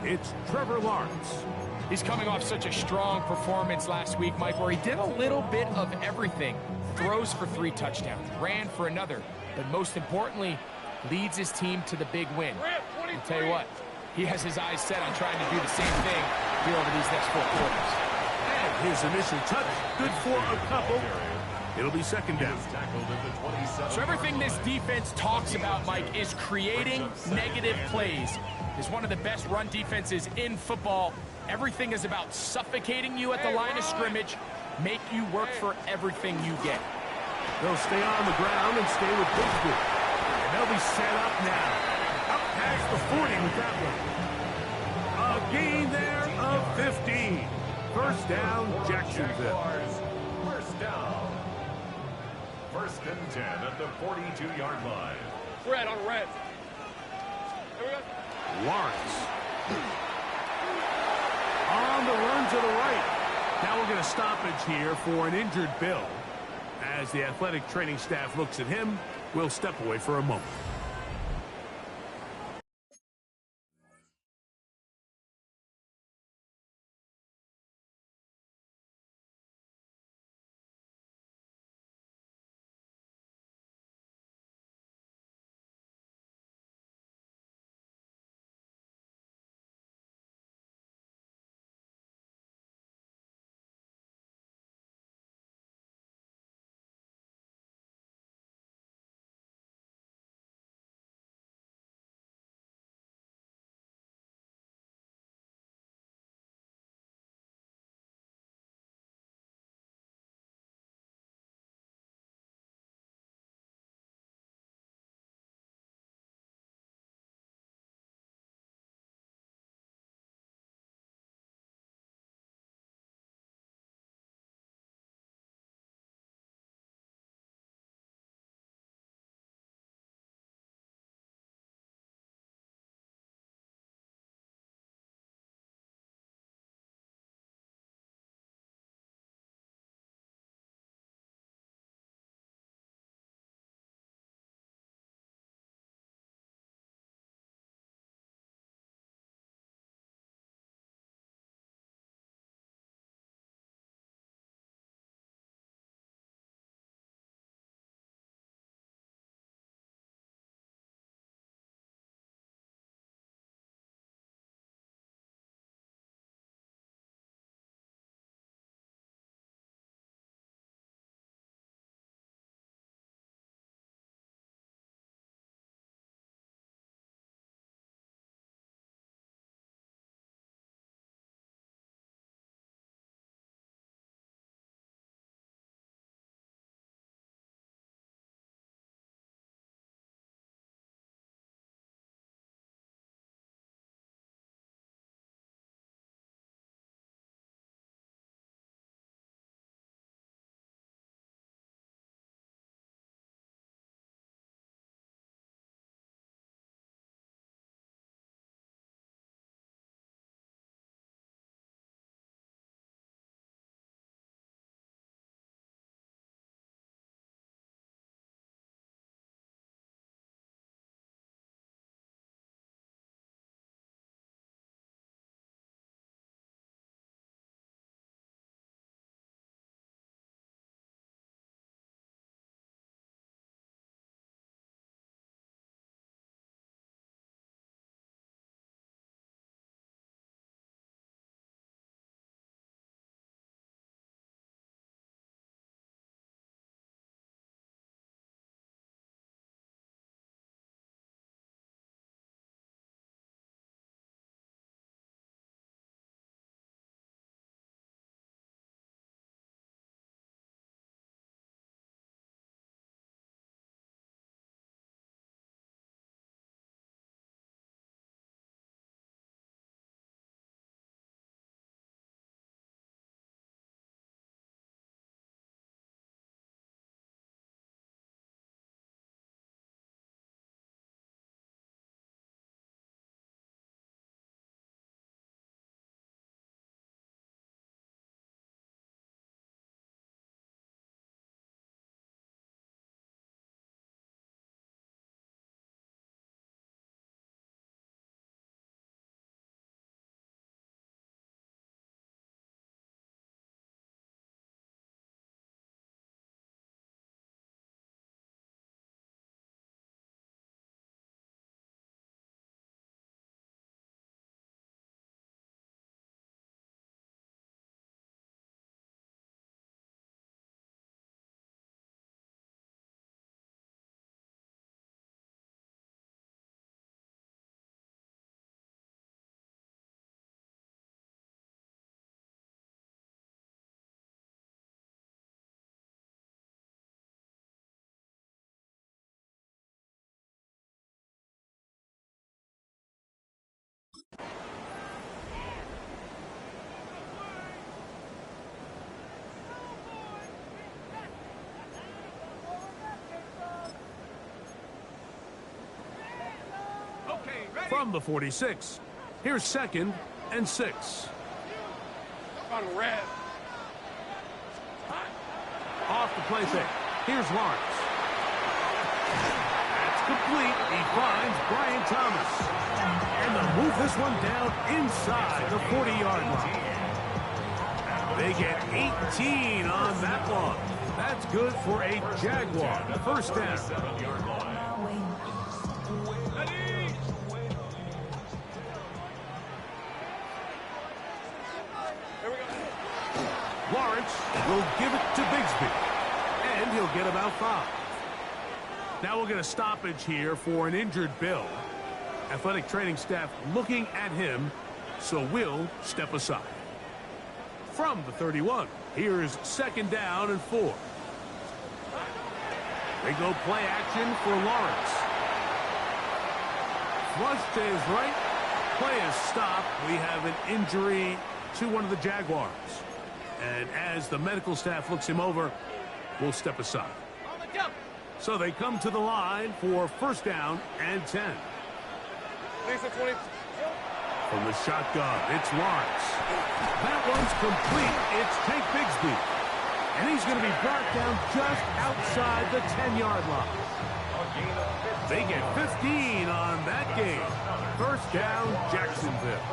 It's Trevor Lawrence. He's coming off such a strong performance last week, Mike, where he did a little bit of everything. Throws for 3 touchdowns, ran for another, but most importantly, leads his team to the big win. I'll tell you what, he has his eyes set on trying to do the same thing here over these next 4 quarters. And his initial touch, good for a couple. It'll be second down. So everything this defense talks about, Mike, is creating negative plays. It's one of the best run defenses in football. Everything is about suffocating you at the line of scrimmage, make you work for everything you get. They'll stay on the ground and stay with Pittsburgh. And they'll be set up now. Up past the 40 with that one. A gain there of 15. First down, Jacksonville. First down. First and 10 at the 42-yard line. Red on red. Here we go. Lawrence. On the run to the right. Now we're going to stoppage here for an injured Bill. As the athletic training staff looks at him, we'll step away for a moment. From the 46, here's 2nd and 6. On red. Off the play fake. Here's Lawrence. That's complete. He finds Brian Thomas. And they'll move this one down inside the 40-yard line. They get 18 on that one. That's good for a Jaguar. First down. Lawrence will give it to Bigsby. And he'll get about 5. Now we'll get a stoppage here for an injured Bill. Athletic training staff looking at him, so we'll step aside. From the 31, here's 2nd down and 4. They go play action for Lawrence. Flush to his right. Play is stopped. We have an injury to one of the Jaguars. And as the medical staff looks him over, we'll step aside. So they come to the line for 1st down and 10. From the shotgun, it's Lawrence. That one's complete. It's Tank Bigsby. And he's going to be brought down just outside the 10-yard line. They get 15 on that game. 1st down, Jacksonville.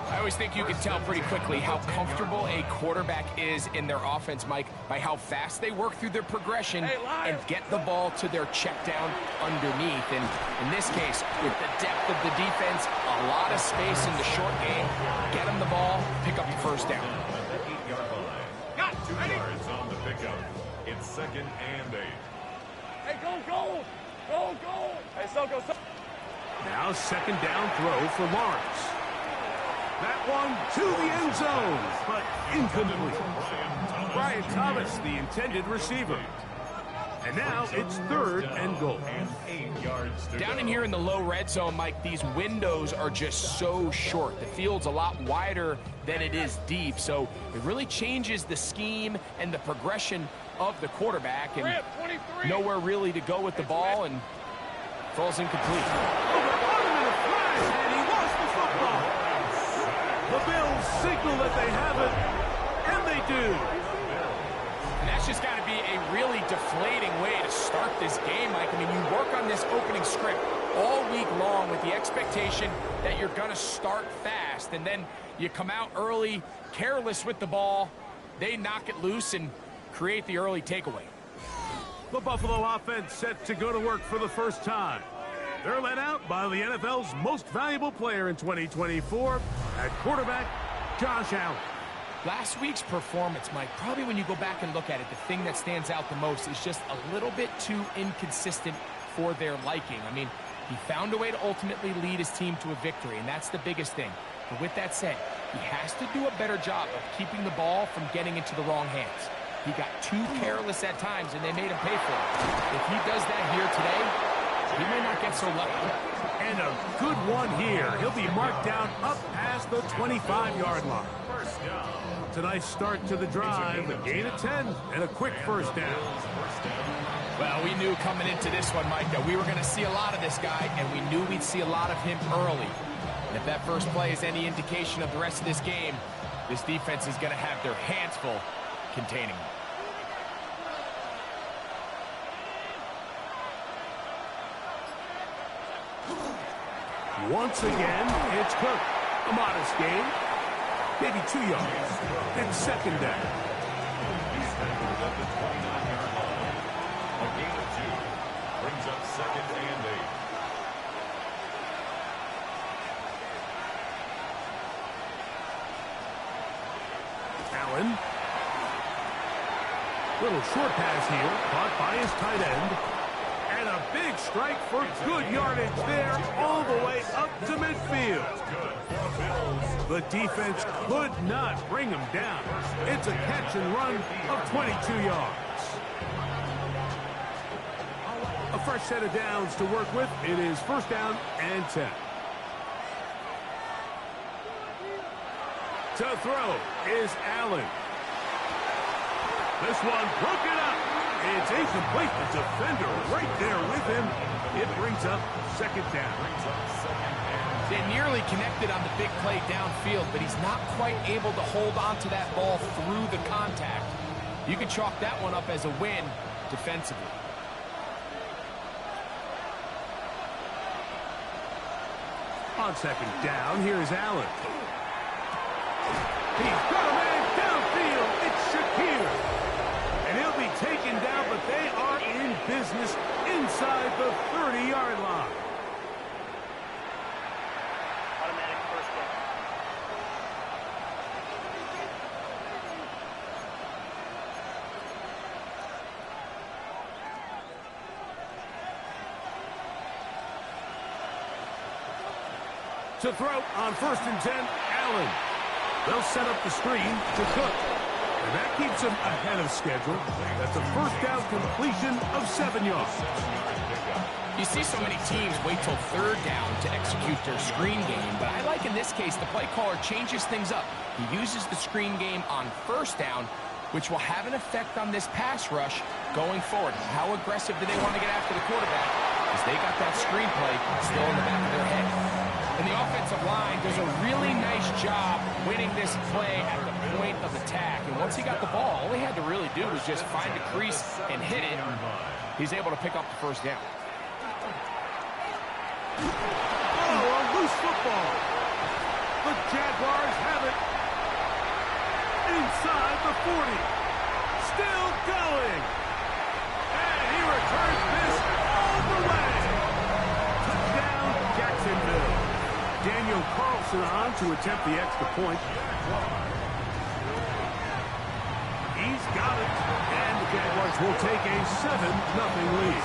I always think you can tell pretty quickly how comfortable a quarterback is in their offense, Mike, by how fast they work through their progression and get the ball to their check down underneath. And in this case, with the depth of the defense, a lot of space in the short game, get them the ball, pick up the 1st down. 2 yards on the pickup. It's 2nd and 8. Hey, go. Hey, go. Now 2nd down throw for Lawrence. That one to the end zone, but incomplete. Brian Thomas, the intended receiver. And now it's 3rd and goal. 8 yards to Down go. in here in the low red zone, Mike, these windows are just so short. The field's a lot wider than it is deep, so it really changes the scheme and the progression of the quarterback, and nowhere really to go with the ball, and falls incomplete. And he lost the football. The Bills signal that they have it, and they do. And that's just got to be a really deflating way to start this game, Mike. I mean, you work on this opening script all week long with the expectation that you're going to start fast, and then you come out early, careless with the ball. They knock it loose and create the early takeaway. The Buffalo offense set to go to work for the first time. They're led out by the NFL's most valuable player in 2024 at quarterback, Josh Allen. Last week's performance, Mike, probably when you go back and look at it, the thing that stands out the most is just a little bit too inconsistent for their liking. I mean, he found a way to ultimately lead his team to a victory, and that's the biggest thing. But with that said, he has to do a better job of keeping the ball from getting into the wrong hands. He got too careless at times, and they made him pay for it. If he does that here today, he may not get so lucky. And a good one here. He'll be marked down up past the 25-yard line. It's a nice start to the drive, a gain of 10, and a quick 1st down. Well, we knew coming into this one, Mike, that we were going to see a lot of this guy, and we knew we'd see a lot of him early. And if that first play is any indication of the rest of this game, this defense is going to have their hands full containing him. Once again, it's Cook. A modest gain. Maybe 2 yards. It's 2nd down. He's tackled at the 29-yard line. A gain of 2 brings up 2nd and 8. Allen. Little short pass here, caught by his tight end. And a big strike for good yardage there, all the way up to midfield. The defense could not bring him down. It's a catch and run of 22 yards. A fresh set of downs to work with. It is 1st down and 10. To throw is Allen. This one broken up. It's incomplete. The defender right there with him. It brings up second down. They nearly connected on the big play downfield, but he's not quite able to hold on to that ball through the contact. You can chalk that one up as a win defensively. On second down, here's Allen. He's got a man downfield. It's Shakir. And he'll be taken down, but they are in business inside the 30-yard line. Automatic first down. To throw on 1st and 10, Allen. They'll set up the screen to Cook. And that keeps him ahead of schedule. That's a first down completion of 7 yards. You see so many teams wait till 3rd down to execute their screen game, but I like in this case the play caller changes things up. He uses the screen game on 1st down, which will have an effect on this pass rush going forward. How aggressive do they want to get after the quarterback? Because they got that screen play still in the back of their head. And the offensive line does a really nice job winning this play at the point of attack. And once he got the ball, all he had to really do was just find a crease and hit it. He's able to pick up the 1st down. Oh, a loose football. The Jaguars have it inside the 40. Still going. And he returns this all the way. Touchdown, Jacksonville. Daniel Carlson on to attempt the extra point. He's got it. And the Jaguars will take a 7-0 lead.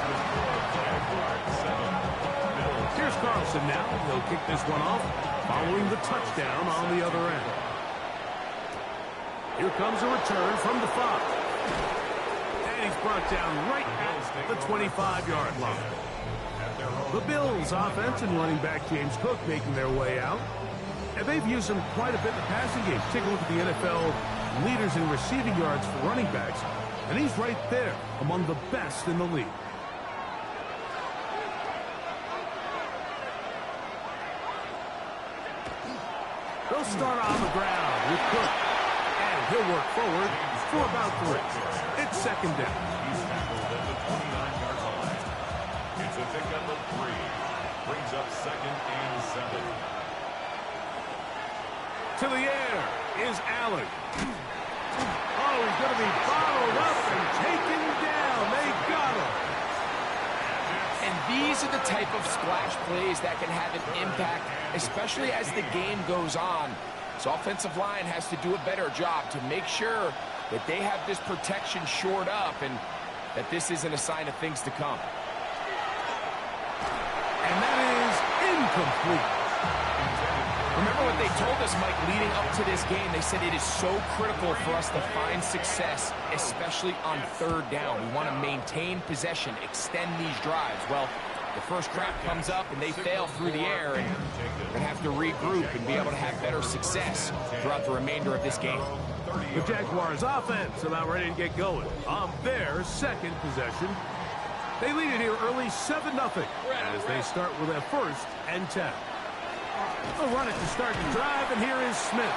Here's Carlson now. He'll kick this one off following the touchdown on the other end. Here comes a return from the 5. And he's brought down right at the 25-yard line. The Bills offense and running back James Cook making their way out. And they've used him quite a bit in the passing game. Take a look at the NFL leaders in receiving yards for running backs. And he's right there among the best in the league. They'll start on the ground with Cook. And he'll work forward for about 3. It's second down. He's tackled at the 29-yard line. It's a pickup of 3. Brings up 2nd and 7. To the air is Allen. Oh, he's going to be bottled up and taken down. They got him. And these are the type of splash plays that can have an impact, especially as the game goes on. So offensive line has to do a better job to make sure that they have this protection shored up and that this isn't a sign of things to come. And that is incomplete. Remember what they told us, Mike, leading up to this game? They said it is so critical for us to find success, especially on 3rd down. We want to maintain possession, extend these drives. Well, the first crack comes up and they fail through the air, and we're going to have to regroup and be able to have better success throughout the remainder of this game. The Jaguars offense about ready to get going on their 2nd possession. They lead it here early 7-0 as they start with a 1st and 10. They'll run it to start the drive, and here is Smith.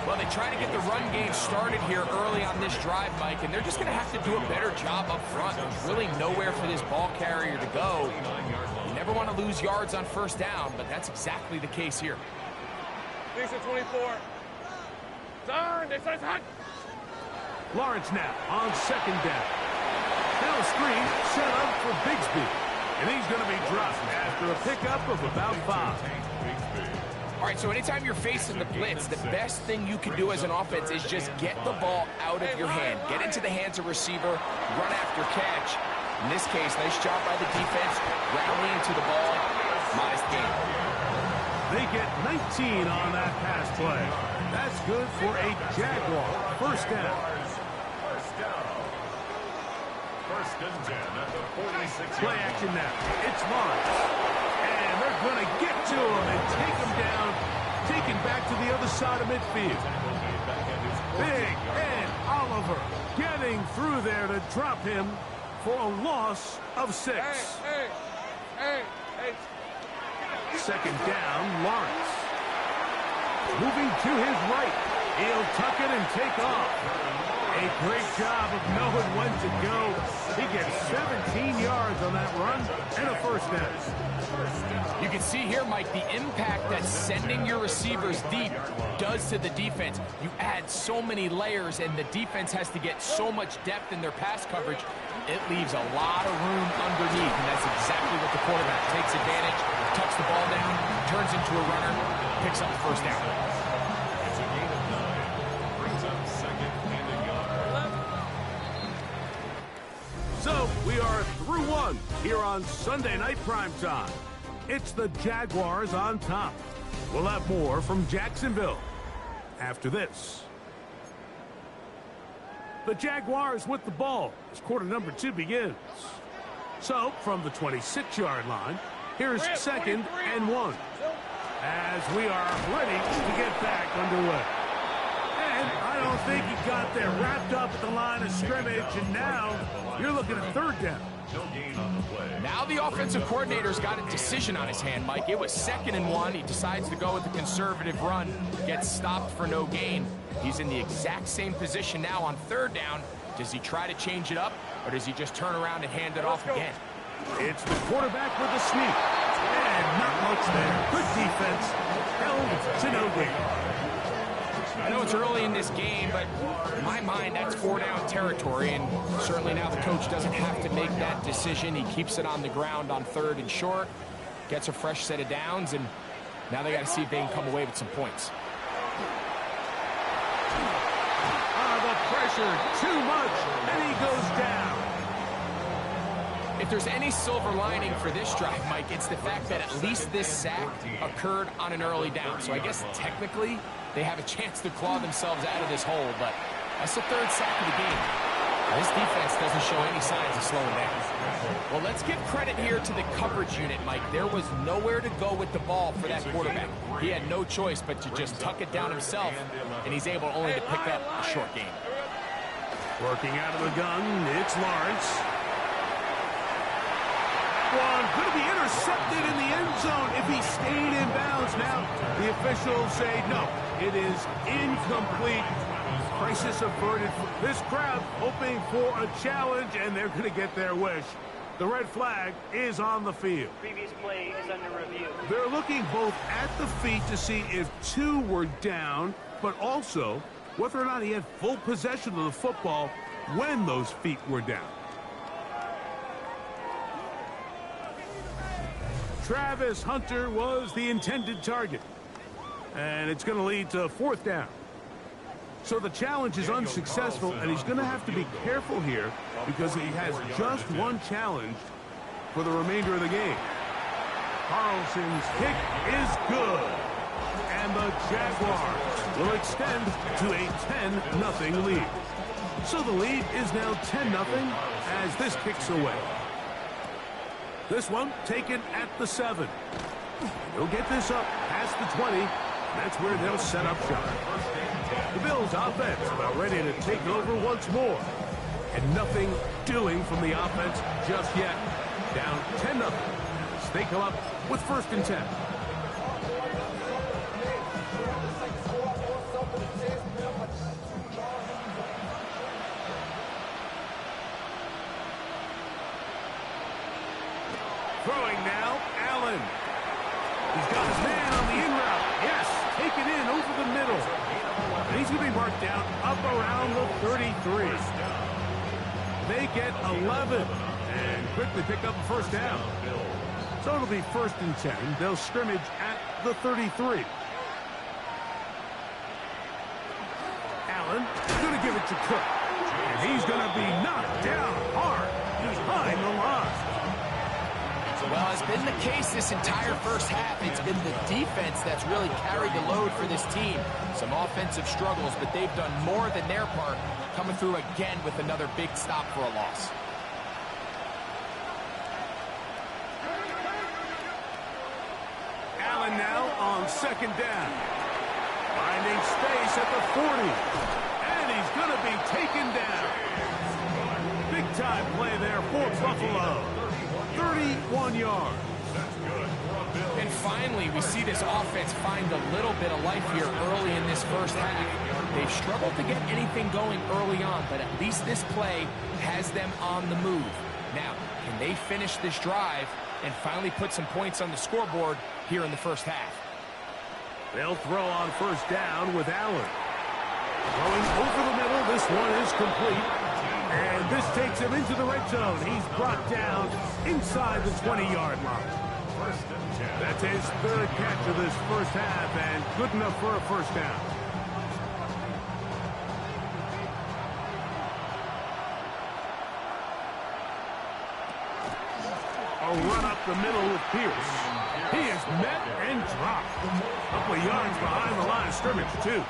Well, they try to get the run game started here early on this drive, Mike, and they're just going to have to do a better job up front. There's really nowhere for this ball carrier to go. You never want to lose yards on 1st down, but that's exactly the case here. Thanks at 24. Turn. They say hot. Lawrence now on 2nd down. Now a screen set up for Bigsby. And he's going to be dropped after a pickup of about 5. All right, so anytime you're facing the blitz, the best thing you can do as an offense is just get the ball out of your hand. Get into the hands of receiver, run after catch. In this case, nice job by the defense, rallying to the ball. Modest gain. They get 19 on that pass play. That's good for a Jaguar. 1st down. 1st and 10 at the 46. Play action now. It's Lawrence. And they're going to get to him and take him down taken back to the other side of midfield. Big Ed Oliver getting through there to drop him for a loss of 6. Hey. Second down, Lawrence. Moving to his right. He'll tuck it and take off. A great job of knowing when to go. He gets 17 yards on that run and a first down. You can see here, Mike, the impact that sending your receivers deep does to the defense. You add so many layers, and the defense has to get so much depth in their pass coverage. It leaves a lot of room underneath, and that's exactly what the quarterback takes advantage, tucks the ball down, turns into a runner, picks up the first down. It's a gain of 9. Brings up second and a yard. So we are through one here on Sunday Night Primetime. It's the Jaguars on top. We'll have more from Jacksonville after this. The Jaguars with the ball as quarter number 2 begins. So from the 26-yard line, here's second and 1. As we are ready to get back underway. And I don't think he got there wrapped up at the line of scrimmage, and now you're looking at third down. No gain on the play. Now the offensive coordinator's got a decision on his hand, Mike. It was second and 1. He decides to go with the conservative run, gets stopped for no gain. He's in the exact same position now on third down. Does he try to change it up, or does he just turn around and hand it off again? It's the quarterback with the sneak. And not much there. Good defense. Held to no gain. I know it's early in this game, but in my mind, that's 4-down territory, and certainly now the coach doesn't have to make that decision. He keeps it on the ground on third and short, gets a fresh set of downs, and now they got to see if they can come away with some points. The pressure, too much, and he goes down. If there's any silver lining for this drive, Mike, it's the fact that at least this sack occurred on an early down. So I guess technically they have a chance to claw themselves out of this hole, but that's the third sack of the game. This defense doesn't show any signs of slowing down. Well, let's give credit here to the coverage unit, Mike. There was nowhere to go with the ball for that quarterback. He had no choice but to just tuck it down himself, and he's able only to pick up a short gain. Working out of the gun, it's Lawrence. One going to be intercepted in the end zone if he stayed in bounds. Now the officials say no, it is incomplete. Crisis averted. This crowd hoping for a challenge, and they're going to get their wish. The red flag is on the field. Previous play is under review. They're looking both at the feet to see if 2 were down, but also whether or not he had full possession of the football when those feet were down. Travis Hunter was the intended target. And it's going to lead to fourth down. So the challenge is unsuccessful, and he's going to have to be careful here because he has just one challenge for the remainder of the game. Carlson's kick is good. And the Jaguars will extend to a 10-0 lead. So the lead is now 10-0 as this kicks away. This one taken at the 7. They'll get this up past the 20. That's where they'll set up shop. The Bills offense about ready to take over once more. And nothing doing from the offense just yet. Down 10-0 as they come up with first and 10. Throwing now, Allen. He's got his man on the in route. Yes, taken in over the middle. And he's going to be marked down up around the 33. They get 11 and quickly pick up a first down. So it'll be first and 10. They'll scrimmage at the 33. Allen going to give it to Cook. And he's going to be knocked down hard behind the line. Well, it's been the case this entire first half. It's been the defense that's really carried the load for this team. Some offensive struggles, but they've done more than their part, coming through again with another big stop for a loss. Allen now on second down. Finding space at the 40. And he's going to be taken down. Big-time play there for Buffalo. 31 yards. And finally, we see this offense find a little bit of life here early in this first half. They've struggled to get anything going early on, but at least this play has them on the move. Now, can they finish this drive and finally put some points on the scoreboard here in the first half? They'll throw on first down with Allen. Throwing over the middle, this one is complete. And this takes him into the red zone. He's brought down inside the 20-yard line. That's his third catch of this first half, and good enough for a first down. A run up the middle with Pierce. He is met and dropped. A couple of yards behind the line of scrimmage, too.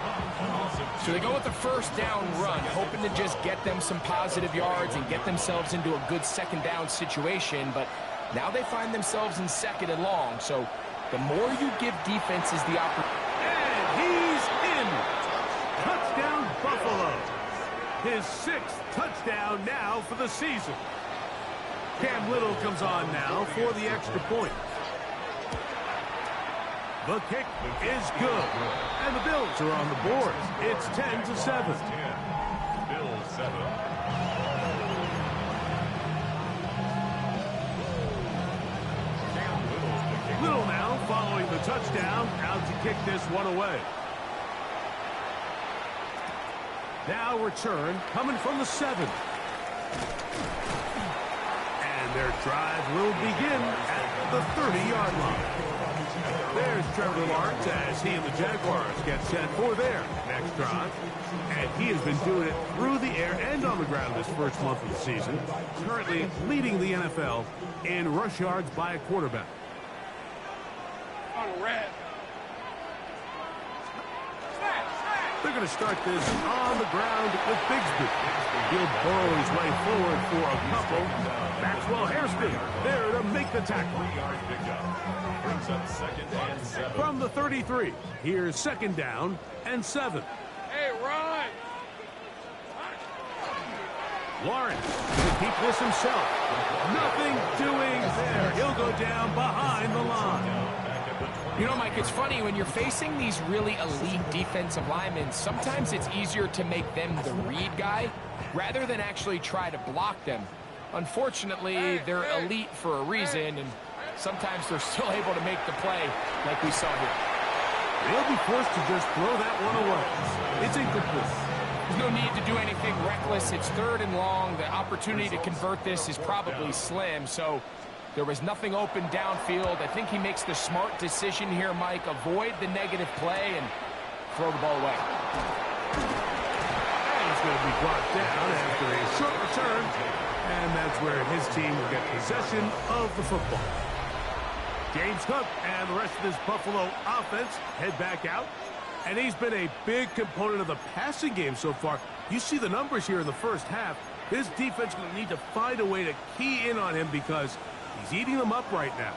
So they go with the first down run, hoping to just get them some positive yards and get themselves into a good second down situation, but now they find themselves in second and long, so the more you give defenses the opportunity. And he's in. Touchdown, Buffalo. His 6th touchdown now for the season. Cam Little comes on now for the extra point. The kick is good. And the Bills are on the board. It's 10-7. Bills 7. Little now following the touchdown, out to kick this one away. Now return coming from the 7. And their drive will begin at the 30-yard line. There's Trevor Lawrence as he and the Jaguars get set for their next drive. And he has been doing it through the air and on the ground this first month of the season. Currently leading the NFL in rush yards by a quarterback. On red. They're going to start this on the ground with Bigsby. He'll burrow his way forward for a couple. Maxwell Hairston there to make the tackle. Brings up 2nd and 7. From the 33, here's 2nd down and 7. Hey, run! Lawrence to keep this himself. Nothing doing there. He'll go down behind the line. You know, Mike, it's funny, when you're facing these really elite defensive linemen, sometimes it's easier to make them the read guy rather than actually try to block them. Unfortunately, they're elite for a reason, and sometimes they're still able to make the play like we saw here. They'll be forced to just throw that one away. It's incomplete. There's no need to do anything reckless. It's 3rd and long. The opportunity to convert this is probably slim, so there was nothing open downfield. I think he makes the smart decision here, Mike. Avoid the negative play and throw the ball away. And he's going to be brought down after a short return. And that's where his team will get possession of the football. James Cook and the rest of this Buffalo offense head back out. And he's been a big component of the passing game so far. You see the numbers here in the first half. This defense is going to need to find a way to key in on him because he's eating them up right now.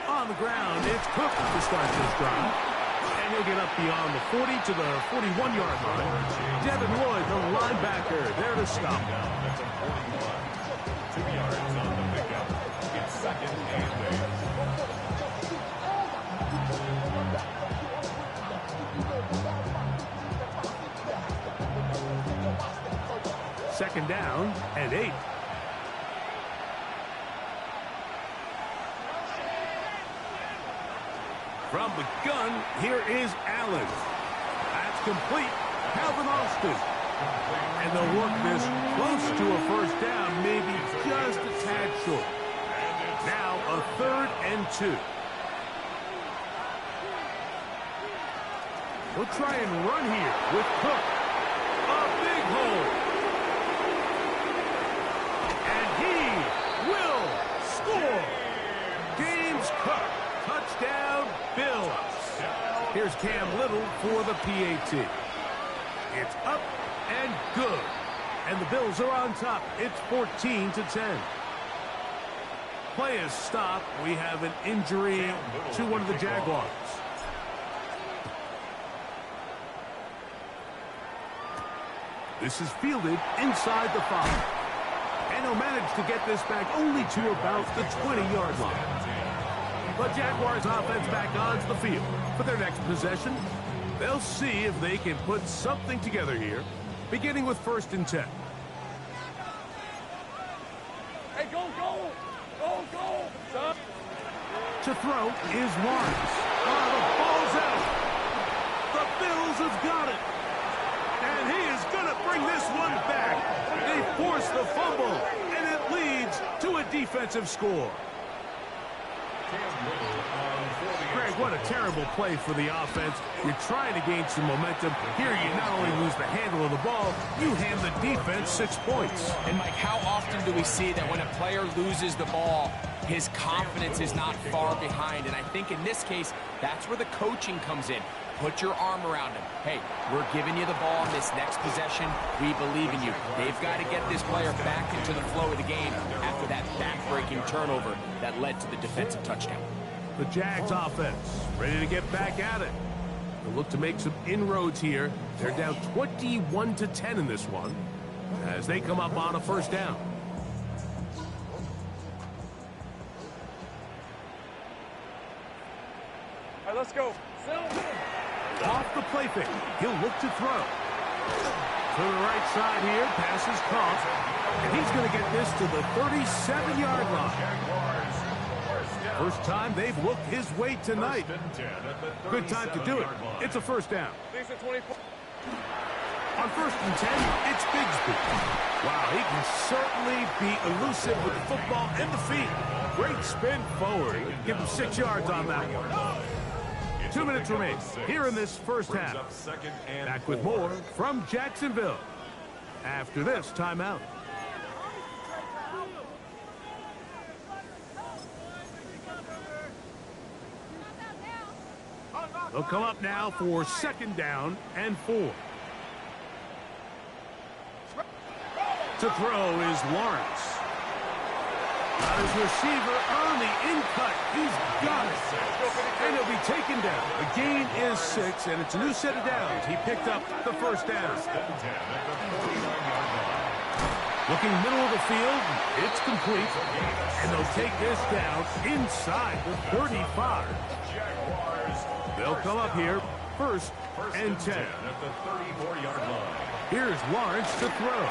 On the ground, it's Cook to start this drive. And he'll get up beyond the 40 to the 41-yard line. Devin Lloyd, the linebacker, there to stop. That's a 41. 2 yards on the pickup. It's 2nd and 8. Second down and 8. From the gun, here is Allen. That's complete. Calvin Austin. And they'll work this close to a first down, maybe just a tad short. Now a 3rd and 2. We'll try and run here with Cook. A big hole. And he will score. James Cook. Touchdown, Bills. Here's Cam Little for the PAT. It's up and good. And the Bills are on top. It's 14-10. Play is stopped. We have an injury to one of the Jaguars. This is fielded inside the 5. And he'll manage to get this back only to about the 20-yard line. The Jaguars offense back onto the field for their next possession. They'll see if they can put something together here, beginning with 1st and 10. Hey, go, go! Go, go! Stop. To throw is Lawrence. Oh, the ball's out. The Bills have got it. And he is going to bring this one back. They force the fumble, and it leads to a defensive score. Greg, what a terrible play for the offense. You're trying to gain some momentum. Here you not only lose the handle of the ball, you hand the defense 6 points. And, Mike, how often do we see that when a player loses the ball, his confidence is not far behind? And I think in this case, that's where the coaching comes in. Put your arm around him. Hey, we're giving you the ball in this next possession. We believe in you. They've got to get this player back into the flow of the game after that back-breaking turnover that led to the defensive touchdown. The Jags offense ready to get back at it. They'll look to make some inroads here. They're down 21-10 in this one as they come up on a 1st down. All right, let's go. Off the play fake. He'll look to throw. To the right side here. Pass is caught. And he's going to get this to the 37-yard line. First time they've looked his way tonight. Good time to do it. It's a 1st down. On 1st and 10, it's Bigsby. Wow, he can certainly be elusive with the football and the feet. Great spin forward. Give him 6 yards on that one. 2 minutes remain here in this 1st half. Back with more from Jacksonville after this timeout. They'll come up now for 2nd down and 4. To throw is Lawrence. Got his receiver on the in-cut. He's got it. And he'll be taken down. The gain is 6, and it's a new set of downs. He picked up the 1st down. Looking middle of the field, it's complete. And they'll take this down inside the 35. They'll come up here 1st and 10. Here's Lawrence to throw.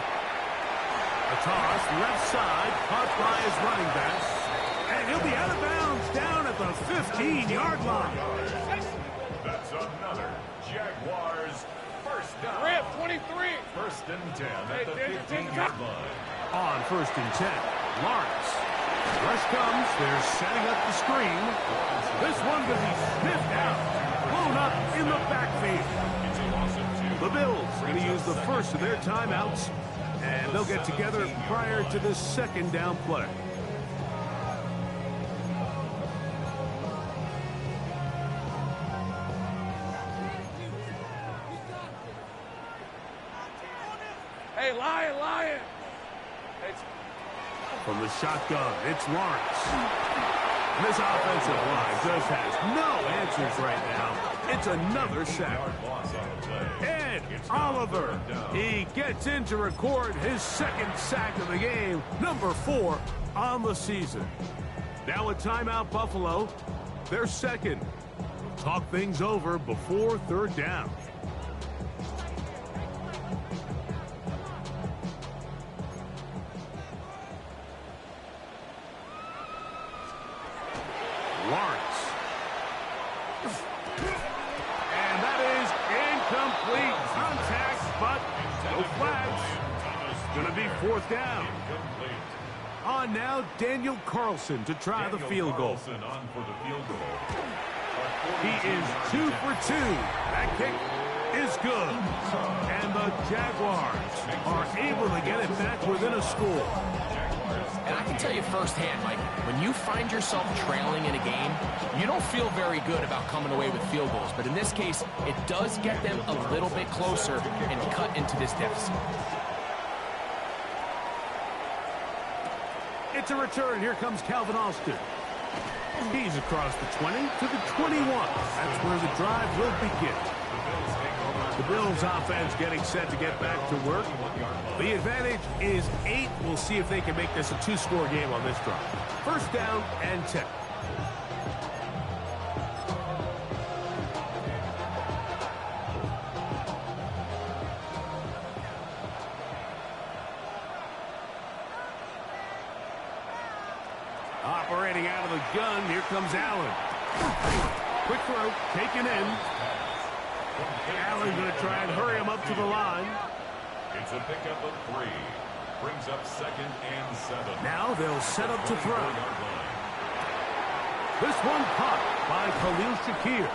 A toss, left side, caught by his running back. And he'll be out of bounds down at the 15-yard line. That's another Jaguars 1st down. Rip, 23. 1st and 10 at the 15-yard line. On 1st and 10, Lawrence. Rush comes, they're setting up the screen. This one going to be sniffed out, blown up in the backfield. The Bills going to use the first of their timeouts. And they'll get together prior to this 2nd down play. Hey, Lion! From the shotgun, it's Lawrence. And this offensive line just has no answers right now. It's another sack. Ed Oliver, he gets in to record his 2nd sack of the game, number 4 on the season. Now a timeout, Buffalo. They're 2nd. Talk things over before 3rd down. Lawrence. And that is incomplete. Contact, but no flags. Going to be 4th down. On now, Daniel Carlson to try the field goal. He is 2 for 2. That kick is good. And the Jaguars are able to get it back within a score. And I can tell you firsthand, Mike, when you find yourself trailing in a game, you don't feel very good about coming away with field goals. But in this case, it does get them a little bit closer and cut into this deficit. It's a return. Here comes Calvin Austin. He's across the 20 to the 21. That's where the drive will begin. The Bills offense getting set to get back to work. The advantage is 8. We'll see if they can make this a 2-score game on this drive. First down and 10. Operating out of the gun, here comes Allen. Quick throw, taken in. Allen going to try and hurry him up to the line. It's a pickup of 3. Brings up 2nd and 7. Now they'll set up to throw. This one caught by Khalil Shakir.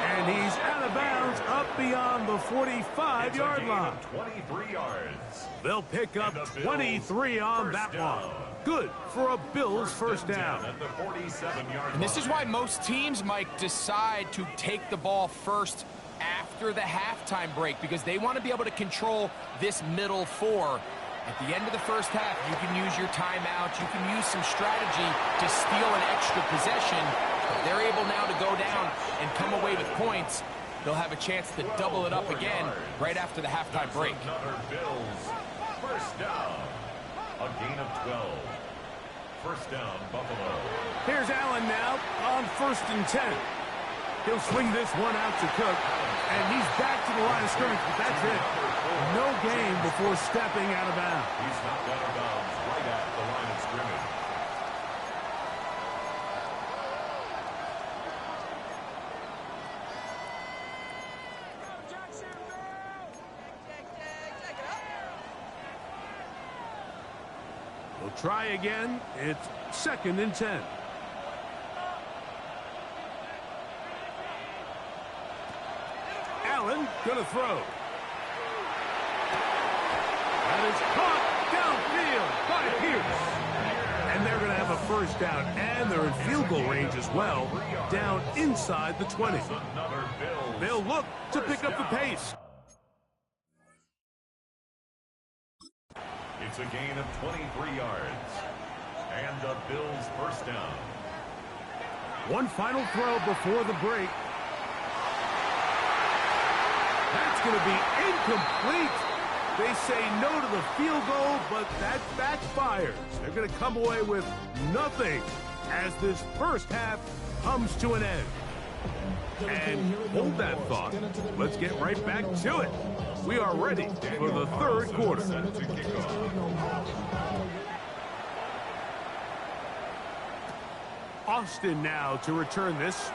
And he's out of bounds up beyond the 45-yard line. 23 yards. They'll pick up 23 on that one. Good for a Bills first down. At the 47-yard And this is why most teams, Mike, decide to take the ball first after the halftime break, because they want to be able to control this middle 4. At the end of the first half, you can use your timeout. You can use some strategy to steal an extra possession. If they're able now to go down and come away with points, they'll have a chance to double it up again right after the halftime break. Another Bills first down. A gain of 12. First down, Buffalo. Here's Allen now on 1st and 10. He'll swing this one out to Cook, and he's back to the line of scrimmage, but that's it. No gain before stepping out of bounds. He's knocked out of bounds right at the line of scrimmage. We'll try again. It's 2nd and 10. Allen gonna throw. That is caught downfield by Pierce. And they're gonna have a first down, and they're in field goal range as well, down inside the 20. They'll look to pick up the pace. It's a gain of 23 yards. And the Bills first down. One final throw before the break. That's going to be incomplete. They say no to the field goal, but that backfires. They're going to come away with nothing as this first half comes to an end. And hold that thought. Let's get right back to it. We are ready for the third quarter. Austin now to return this.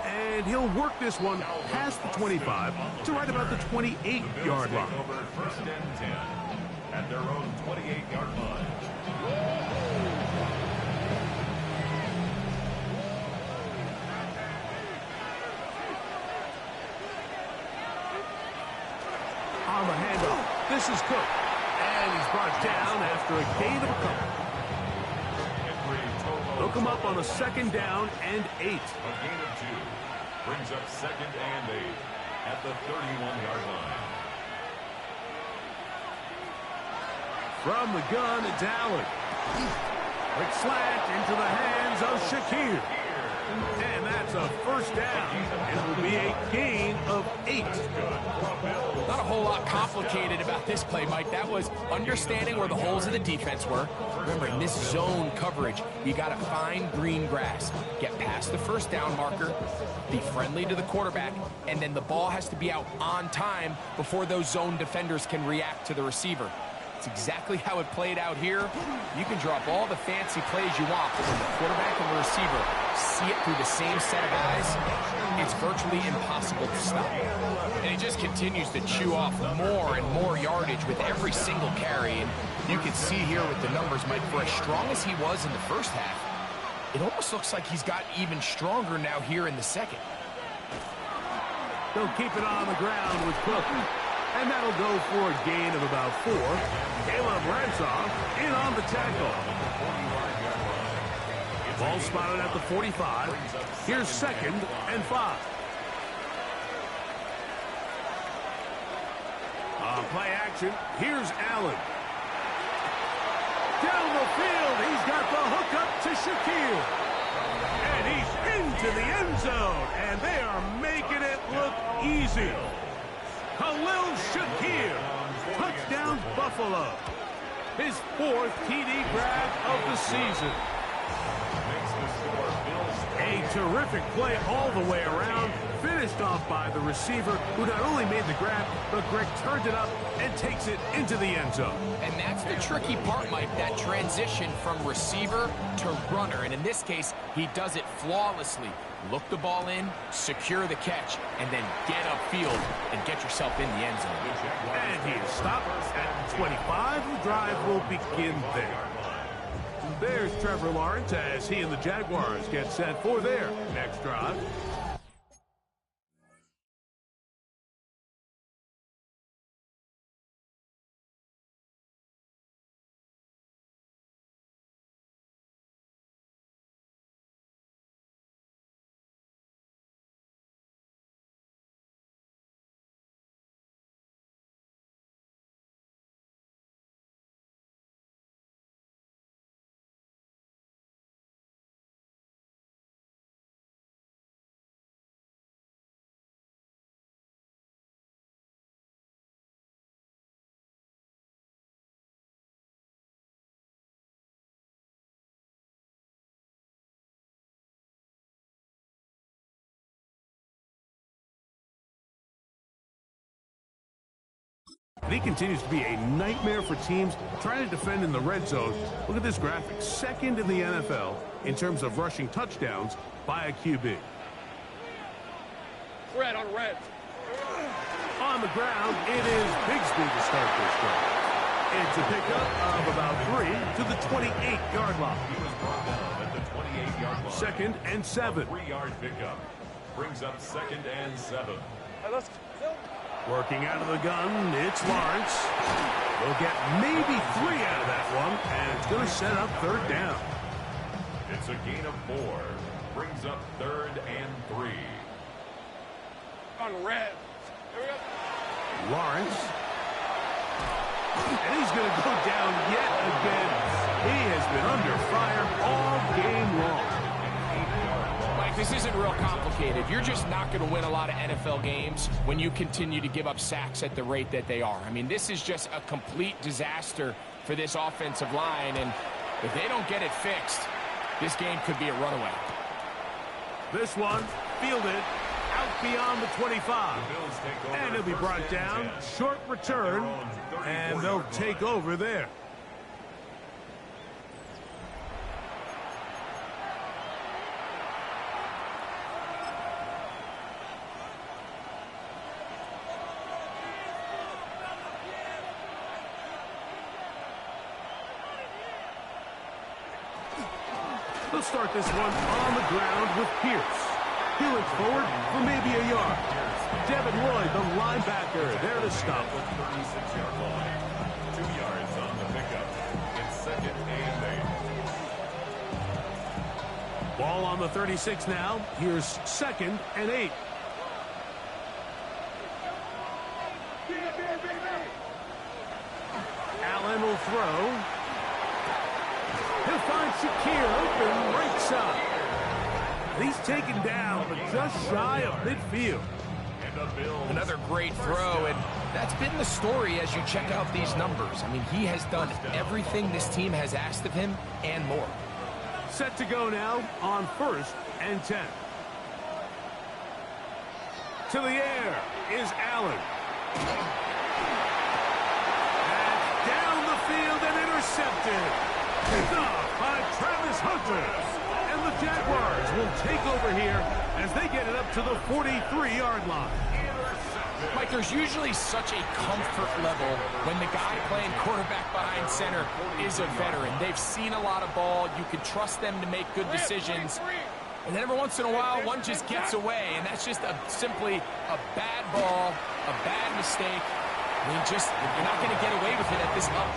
And he'll work this one past the 25 to right about the 28-yard line. Over 1st and 10 at their own 28-yard line. On the handoff, this is Cook. And he's brought down after a gain of a couple. They'll come up on a 2nd down and 8. A gain of 2. Brings up 2nd and 8 at the 31-yard line. From the gun, it's Allen. Quick slant into the hands of Shakir. And that's a first down. It will be a gain of 8. Not a whole lot complicated about this play, Mike. That was understanding where the holes of the defense were. Remember, in this zone coverage, you got to find green grass, get past the first down marker, be friendly to the quarterback, and then the ball has to be out on time before those zone defenders can react to the receiver. It's exactly how it played out here. You can drop all the fancy plays you want, but when the quarterback and the receiver see it through the same set of eyes, it's virtually impossible to stop. And he just continues to chew off more and more yardage with every single carry. And you can see here with the numbers, Mike, for as strong as he was in the first half, it almost looks like he's got even stronger now here in the second. They'll keep it on the ground with Cook. And that'll go for a gain of about 4. Caleb Ransoff in on the tackle. Ball spotted at the 45. Here's 2nd and 5. Play action. Here's Allen. down the field. He's got the hook up to Shaquille. And he's into the end zone. And they are making it look easy. Khalil Shakir. Touchdown, Buffalo. His 4th TD grab of the season. A terrific play all the way around, finished off by the receiver, who not only made the grab, but Greg turned it up and takes it into the end zone. And that's the tricky part, Mike, that transition from receiver to runner. And in this case, he does it flawlessly. Look the ball in, secure the catch, and then get upfield and get yourself in the end zone. And he is stopped at 25. The drive will begin there. There's Trevor Lawrence as he and the Jaguars get set for their next drive. And he continues to be a nightmare for teams trying to defend in the red zone. Look at this graphic. 2nd in the NFL in terms of rushing touchdowns by a QB. Red on red. On the ground, it is Bigsby to start this drive. It's a pickup of about 3 to the 28-yard line. He was brought down at the 28-yard line. 2nd and 7. 3-yard pickup. Brings up 2nd and 7. Hey, let's go. Working out of the gun, it's Lawrence. They'll get maybe 3 out of that one, and it's going to set up 3rd down. It's a gain of 4. Brings up 3rd and 3. On red. Here we go. Lawrence. And he's going to go down yet again. He has been under fire all game long. Mike, this isn't real complicated. You're just not going to win a lot of NFL games when you continue to give up sacks at the rate that they are. I mean, this is just a complete disaster for this offensive line, and if they don't get it fixed, this game could be a runaway. This one fielded out beyond the 25. And he'll be brought down. Short return, and they'll take over there. They'll start this one on the ground with Pierce. He looks forward for maybe a yard. Devin Lloyd, the linebacker, there to stop. 36-yard line. 2 yards on the pickup. It's 2nd and 8. Ball on the 36 now. Here's 2nd and 8. Allen will throw. He'll find Shakir open right side. He's taken down, but just shy of midfield. Another great throw, and that's been the story as you check out these numbers. I mean, he has done everything this team has asked of him and more. Set to go now on 1st and 10. To the air is Allen. And down the field and intercepted. Picked off by Travis Hunter. And the Jaguars will take over here as they get it up to the 43-yard line. Mike, there's usually such a comfort level when the guy playing quarterback behind center is a veteran. They've seen a lot of ball. You can trust them to make good decisions. And then every once in a while, one just gets away, and that's just simply a bad ball, a bad mistake. I mean, you're not going to get away with it at this level.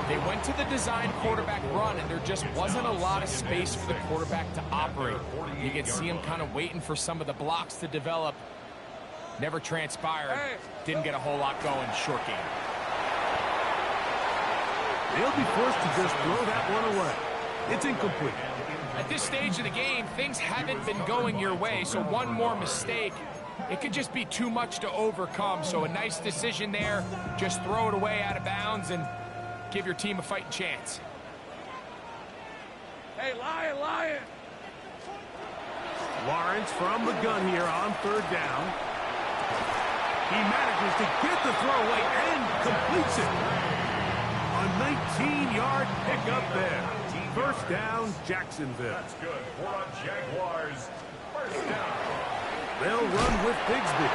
They went to the design quarterback run, and there just wasn't a lot of space for the quarterback to operate. You can see him kind of waiting for some of the blocks to develop. Never transpired. Didn't get a whole lot going. Short game. They'll be forced to just throw that one away. It's incomplete. At this stage of the game, things haven't been going your way, so one more mistake, it could just be too much to overcome. So a nice decision there. Just throw it away out of bounds and give your team a fighting chance. Hey, Lion! Lawrence from the gun here on third down. He manages to get the throw away and completes it. A 19-yard pickup there. First down, Jacksonville. That's good for a Jaguars. First down. They'll run with Bigsby.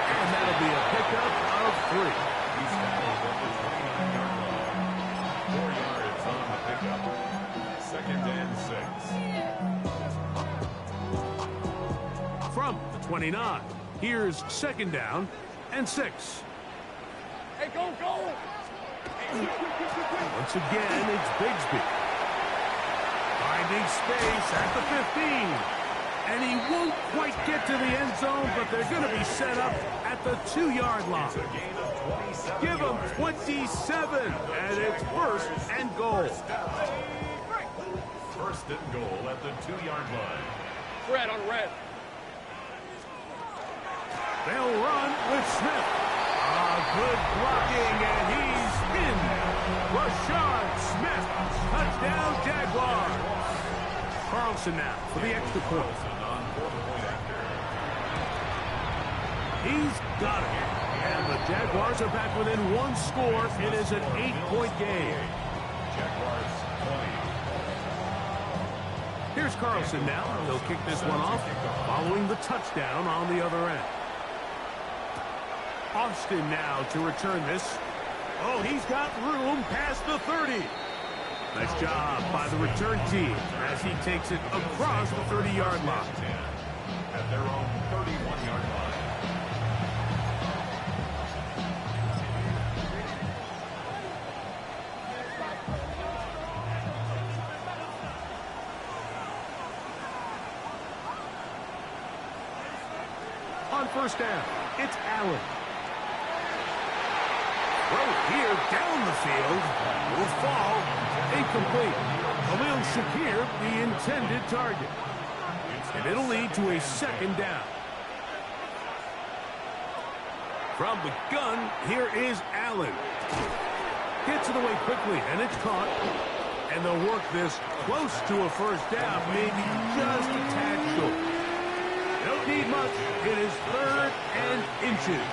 And that'll be a pickup of 3. He's tackled at the 29-yard line. 4 yards on the pickup. Second and 6. From the 29, here's second down and 6. Hey, go! Once again, it's Bigsby. Finding space at the 15. And he won't quite get to the end zone, but they're going to be set up at the 2-yard line. It's a gain of 27 Give them yards. 27, and it's first and goal. First and goal at the 2-yard line. Red on red. They'll run with Smith. Good blocking, and he's in. Rashad Smith, touchdown Jaguars. Carlson now for the extra point. Carlson on 4-point after. He's got it. And the Jaguars are back within 1 score. It is an 8-point game. Jaguars 20. Here's Carlson now. He'll kick this one off following the touchdown on the other end. Austin now to return this. Oh, he's got room past the 30. Nice job by the return team as he takes it across the 30-yard line. At their own 31-yard line. On first down, it's Allen. Throw here down the field. Will fall. Incomplete. Khalil Shakir, the intended target. And it'll lead to a second down. From the gun, here is Allen. Gets it away quickly, and it's caught. And they'll work this close to a first down, maybe just a tad short. Don't need much. It is third and inches.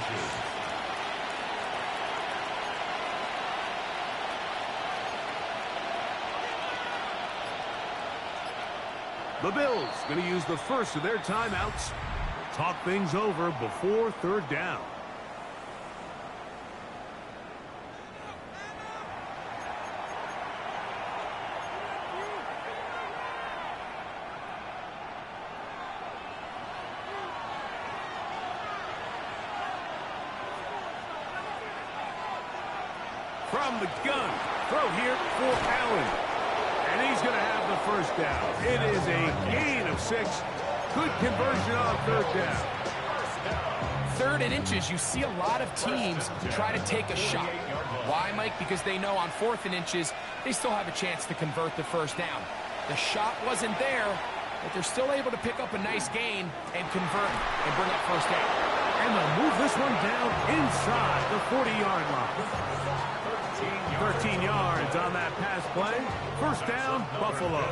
The Bills going to use the first of their timeouts. Talk things over before third down. From the gun, throw here for Allen. And he's going to have the first down. It is a gain of 6. Good conversion on third down. Third and inches, you see a lot of teams try to take a shot. Why, Mike? Because they know on 4th and inches, they still have a chance to convert the first down. The shot wasn't there, but they're still able to pick up a nice gain and convert and bring up first down. And they'll move this one down inside the 40-yard line. 13 yards on that pass play. First down, Buffalo.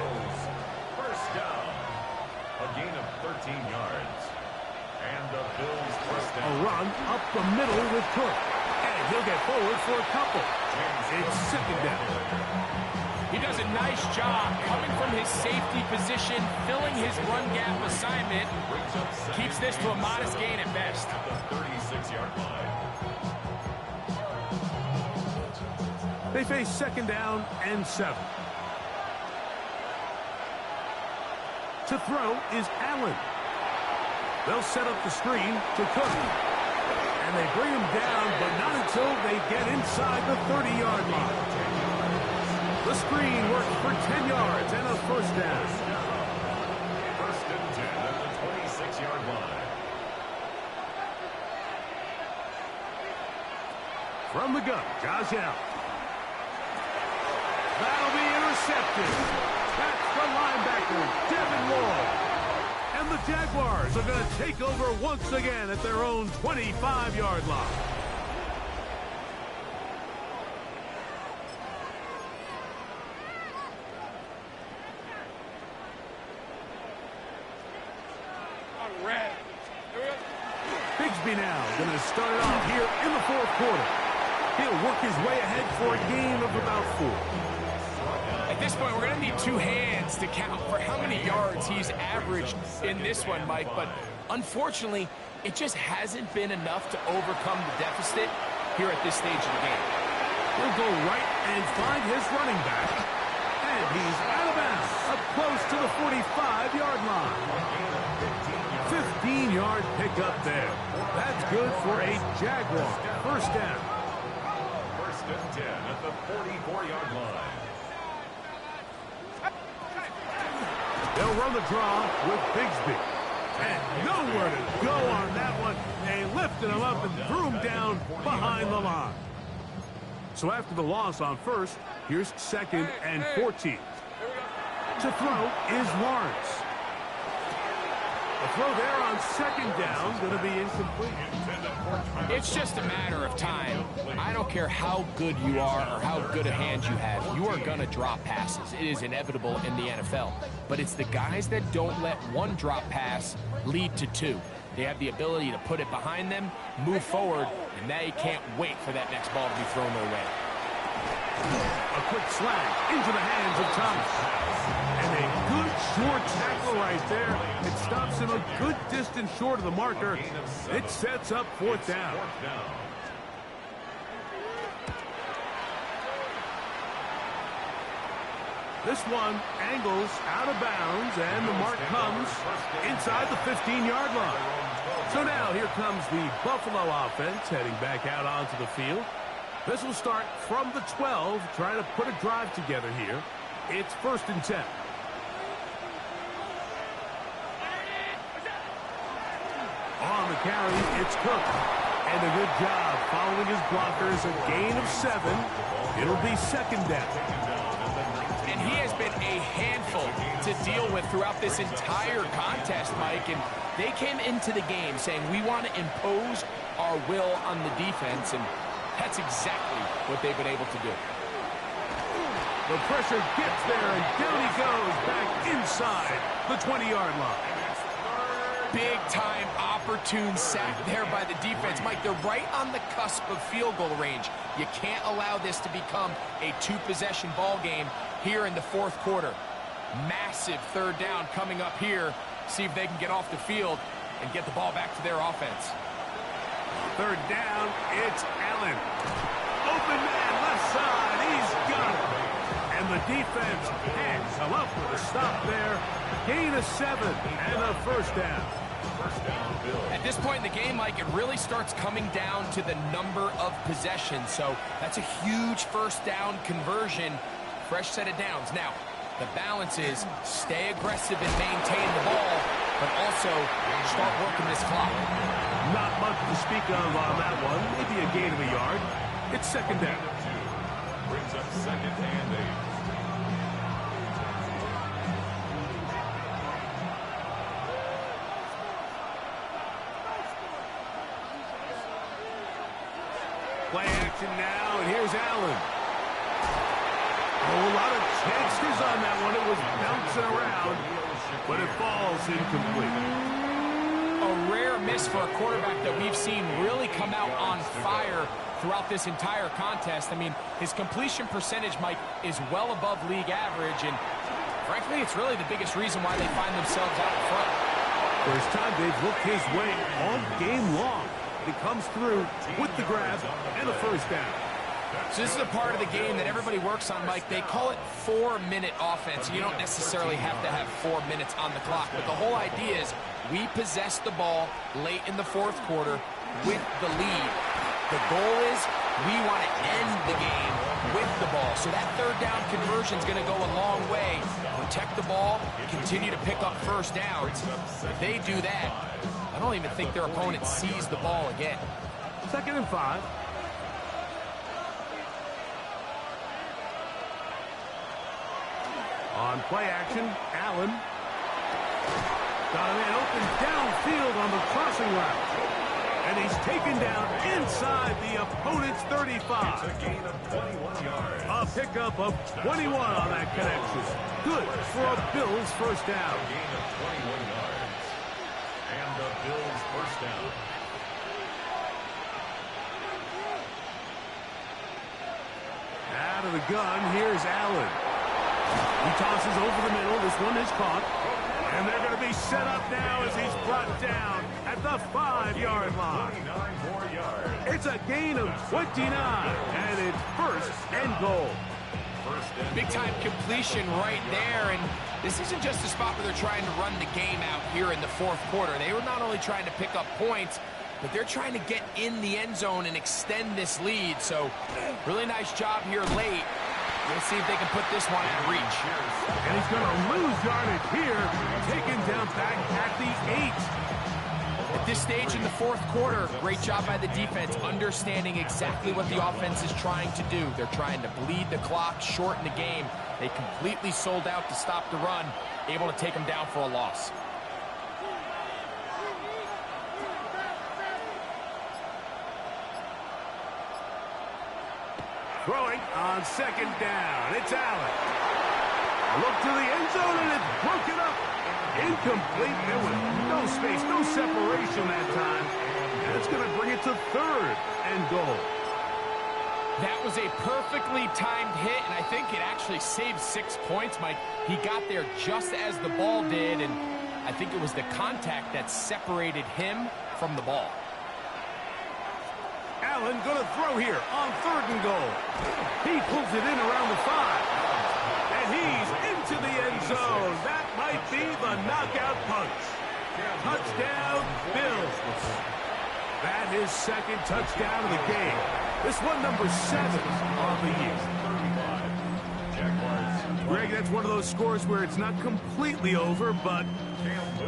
First down. A gain of 13 yards. And the Bills first A down. run up the middle with Cook. And he'll get forward for a couple. It's second down. He does a nice job coming from his safety position, filling his run gap assignment. Keeps this to a modest gain at best. At the 36-yard line. They face second down and 7. To throw is Allen. They'll set up the screen to Cook. And they bring him down, but not until they get inside the 30-yard line. The screen works for 10 yards and a first down. First and 10 at the 26-yard line. From the gun, Josh Allen. intercepted. That's the linebacker, Devin Lloyd. And the Jaguars are going to take over once again at their own 25-yard line. Bigsby now going to start it off here in the fourth quarter. He'll work his way ahead for a gain of about 4. At this point, we're going to need 2 hands to count for how many yards he's averaged in this one, Mike. But unfortunately, it just hasn't been enough to overcome the deficit here at this stage of the game. He'll go right and find his running back. And he's out of bounds, up close to the 45-yard line. 15-yard pickup there. That's good for a Jaguar. First down. First and 10 at the 44-yard line. They'll run the draw with Bigsby. And nowhere to go on that one. They lifted him up and threw him down behind the line. So after the loss on first, here's second and 14. To throw is Lawrence. The throw there on second down going to be incomplete. It's just a matter of time. I don't care how good you are or how good a hand you have. You are going to drop passes. It is inevitable in the NFL. But it's the guys that don't let one drop pass lead to 2. They have the ability to put it behind them, move forward, and they can't wait for that next ball to be thrown their way. A quick slant into the hands of Thomas. And a good short tackle right there. It stops him a good distance short of the marker. It sets up fourth down. This one angles out of bounds, and the mark comes inside the 15-yard line. So now here comes the Buffalo offense heading back out onto the field. This will start from the 12, trying to put a drive together here. It's first and 10. On the carry, it's Cook. And a good job following his blockers, a gain of 7. It'll be second down. And he has been a handful to deal with throughout this entire contest, Mike. And they came into the game saying, we want to impose our will on the defense, and that's exactly what they've been able to do. The pressure gets there, and down he goes back inside the 20-yard line. Big-time opportune sack there by the defense. Mike, they're right on the cusp of field goal range. You can't allow this to become a 2-possession ball game here in the fourth quarter. Massive third down coming up here. See if they can get off the field and get the ball back to their offense. Third down, it's Allen. Open man, left side, he's got it. And the defense hands him up with a stop there. Gain of 7 and a first down. At this point in the game, Mike, it really starts coming down to the number of possessions. So that's a huge first down conversion. Fresh set of downs. Now, the balance is stay aggressive and maintain the ball, but also start working this clock. Not much to speak of on that one. Maybe a gain of a yard. It's second down. Brings up second and 8. Play action now, and here's Allen. A lot of chances on that one. It was bouncing around, but it falls incomplete. A rare miss for a quarterback that we've seen really come out on fire throughout this entire contest. I mean, his completion percentage, Mike, is well above league average, and frankly, it's really the biggest reason why they find themselves out in front. First time they've looked his way all game long. He comes through with the grab and a first down. So this is a part of the game that everybody works on, Mike. They call it 4-minute offense. You don't necessarily have to have 4 minutes on the clock, but the whole idea is we possess the ball late in the fourth quarter with the lead. The goal is we want to end the game with the ball. So that third down conversion is going to go a long way. Protect the ball, continue to pick up first downs. If they do that, I don't even think their opponent sees the ball again. Second and 5. On play action, Allen. Got a man open downfield on the crossing route. And he's taken down inside the opponent's 35. It's a gain of 21 yards. A pickup of 21 on that connection. Good for a Bills first down. A gain of 21 yards. And the Bills first down. Out of the gun, here's Allen. He tosses over the middle. This one is caught. And they're going to be set up now as he's brought down at the 5-yard line. 29 more yards. It's a gain of 29, and it's first and goal. Big-time completion right there, and this isn't just a spot where they're trying to run the game out here in the fourth quarter. They were not only trying to pick up points, but they're trying to get in the end zone and extend this lead. So really nice job here late. Let's see if they can put this one at reach. And he's going to lose yardage here, taken down back at the 8. At this stage in the fourth quarter, great job by the defense, understanding exactly what the offense is trying to do. They're trying to bleed the clock, shorten the game. They completely sold out to stop the run, able to take them down for a loss. Throwing on second down. It's Allen. Look to the end zone, and it's broken up. Incomplete. There was no space, no separation that time. And it's going to bring it to third and goal. That was a perfectly timed hit, and I think it actually saved 6 points, Mike. He got there just as the ball did, and I think it was the contact that separated him from the ball. Allen going to throw here on third and goal. He pulls it in around the 5. And he's into the end zone. That might be the knockout punch. Touchdown, Bills. That is second touchdown of the game. This one number 7 on the year. Greg, that's one of those scores where it's not completely over, but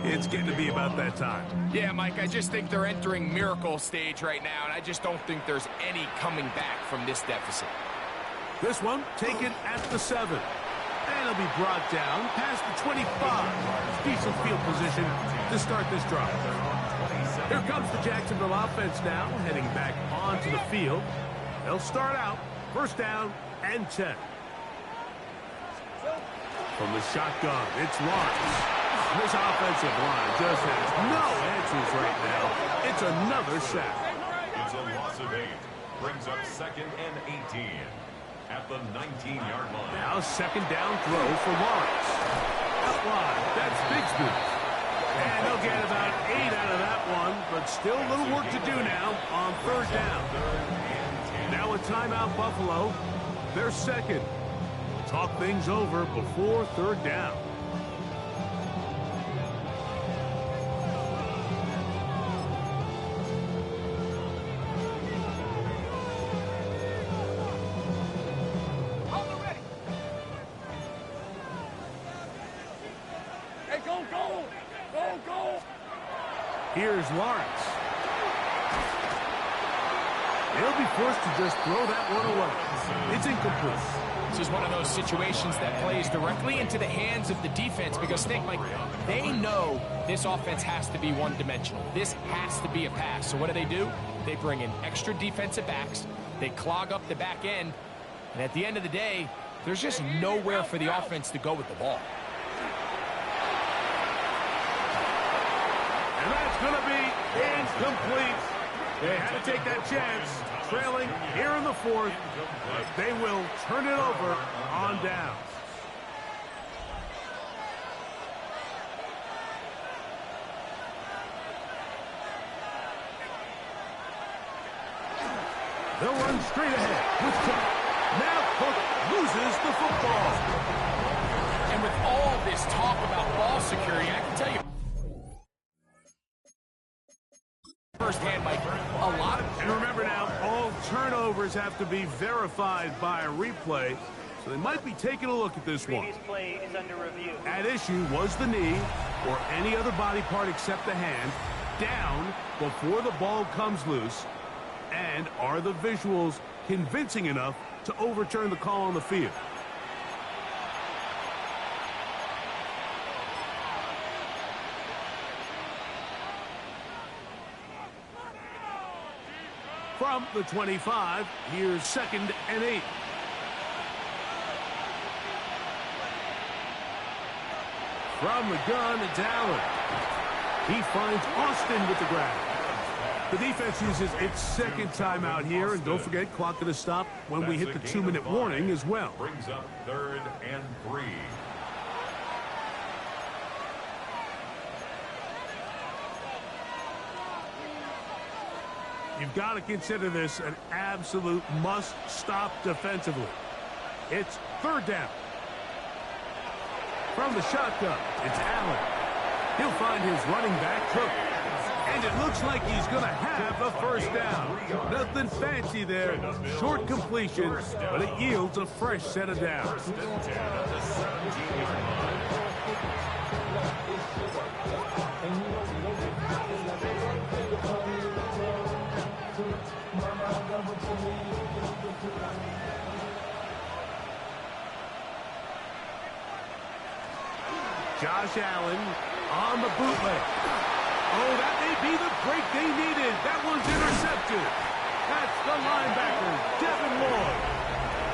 it's getting to be about that time. Yeah, Mike, I just think they're entering miracle stage right now, and I just don't think there's any coming back from this deficit. This one taken at the 7. And it'll be brought down past the 25. Decent field position to start this drive. Here comes the Jacksonville offense now, heading back onto the field. They'll start out first down and 10. From the shotgun, it's Lawrence. This offensive line just has no answers right now. It's another sack. It's a loss of 8. Brings up second and 18. At the 19-yard line. Now second down throw for Lawrence. Outline, that's Bigsby. And they'll get about 8 out of that one, but still a little work to do now on third down. Now a timeout Buffalo. They're second. Talk things over before third down. Here's Lawrence. He'll be forced to just throw that one away. It's incomplete. This is one of those situations that plays directly into the hands of the defense because, think, Mike, they know this offense has to be one-dimensional. This has to be a pass. So what do? They bring in extra defensive backs. They clog up the back end. And at the end of the day, there's just nowhere for the offense to go with the ball. And that's going to be incomplete. They had to take that chance, trailing here in the fourth. But they will turn it over on downs. They'll run straight ahead with Cook. Now Cook loses the football. And with all this talk about ball security, I can tell you firsthand, Mike, a lot of... And remember now, all turnovers have to be verified by a replay, so they might be taking a look at this one. Previous play is under review. At issue was the knee, or any other body part except the hand, down before the ball comes loose, and are the visuals convincing enough to overturn the call on the field? From the 25, here's 2nd and 8. From the gun, it's Allen. He finds Austin with the grab. The defense uses its 2nd timeout here, and don't forget, clock going to stop when we hit the 2-minute warning as well. Brings up 3rd and 3. You've got to consider this an absolute must-stop defensively. It's 3rd down. From the shotgun, it's Allen. He'll find his running back, Cook. And it looks like he's going to have a 1st down. Nothing fancy there. Short completion, but it yields a fresh set of downs. Josh Allen on the bootleg. Oh, that may be the break they needed. That one's intercepted. That's the linebacker, Devin Lloyd.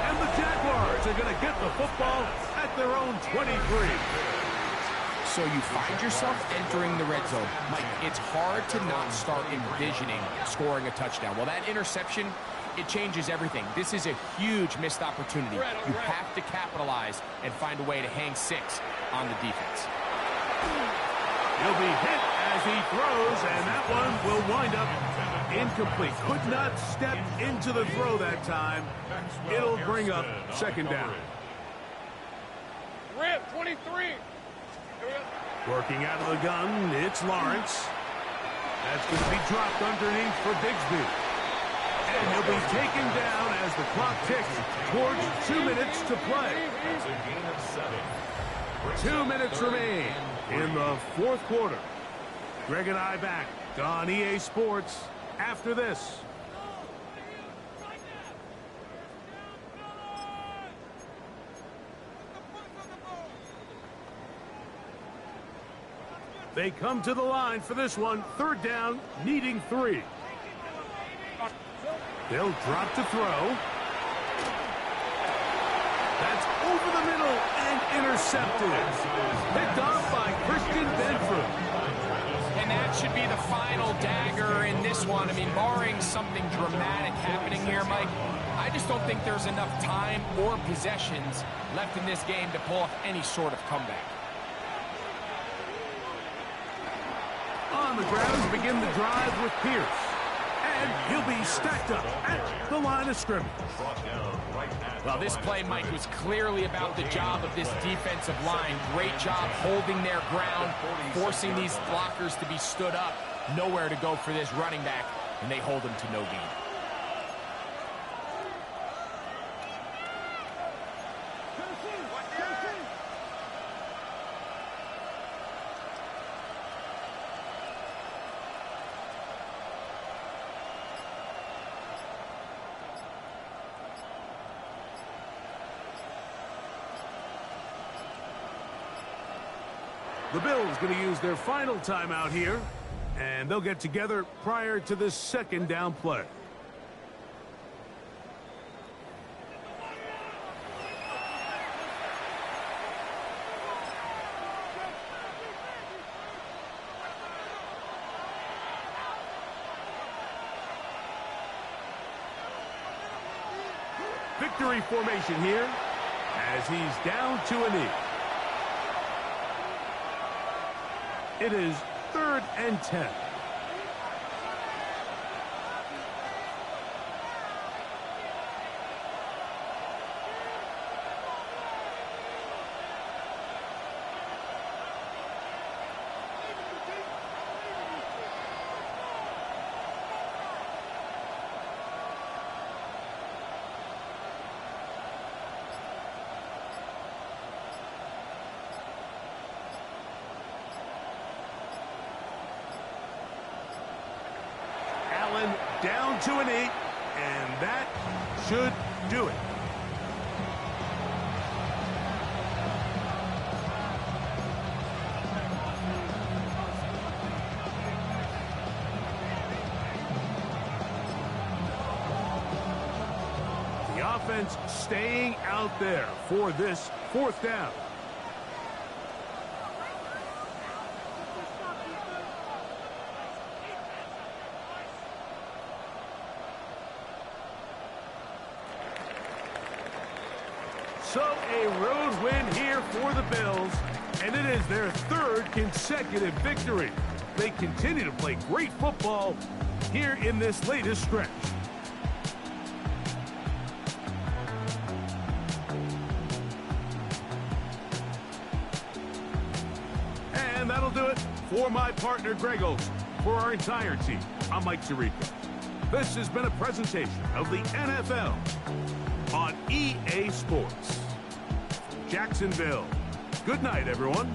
And the Jaguars are going to get the football at their own 23. So you find yourself entering the red zone. Mike, it's hard to not start envisioning scoring a touchdown. Well, that interception, it changes everything. This is a huge missed opportunity. You have to capitalize and find a way to hang 6 on the defense. He'll be hit as he throws, and that one will wind up incomplete. Could not step into the throw that time. It'll bring up 2nd down. Rip, 23. Working out of the gun, it's Lawrence. That's going to be dropped underneath for Bigsby. And he'll be taken down as the clock ticks towards 2 minutes to play. That's a gain of 7. 2 minutes remain in the 4th quarter. Greg and I back on EA Sports after this. They come to the line for this one. 3rd down, needing 3. They'll drop to throw. That's over the middle and intercepted. Picked off by Christian Benford. And that should be the final dagger in this one. I mean, barring something dramatic happening here, Mike, I just don't think there's enough time or possessions left in this game to pull off any sort of comeback. On the ground, begin the drive with Pierce. And he'll be stacked up at the line of scrimmage. Well, this play, Mike, was clearly about the job of this defensive line. Great job holding their ground, forcing these blockers to be stood up. Nowhere to go for this running back, and they hold him to no gain. The Bills going to use their final timeout here, and they'll get together prior to this 2nd down play. Victory formation here as he's down to a knee. It is 3rd and 10. Down to a knee, and that should do it. offense staying out there for this 4th down. So a road win here for the Bills, and it is their 3rd consecutive victory. They continue to play great football here in this latest stretch. And that'll do it for my partner, Greg Olson. For our entire team, I'm Mike Tirico. This has been a presentation of the NFL on EA Sports. Jacksonville. Good night, everyone.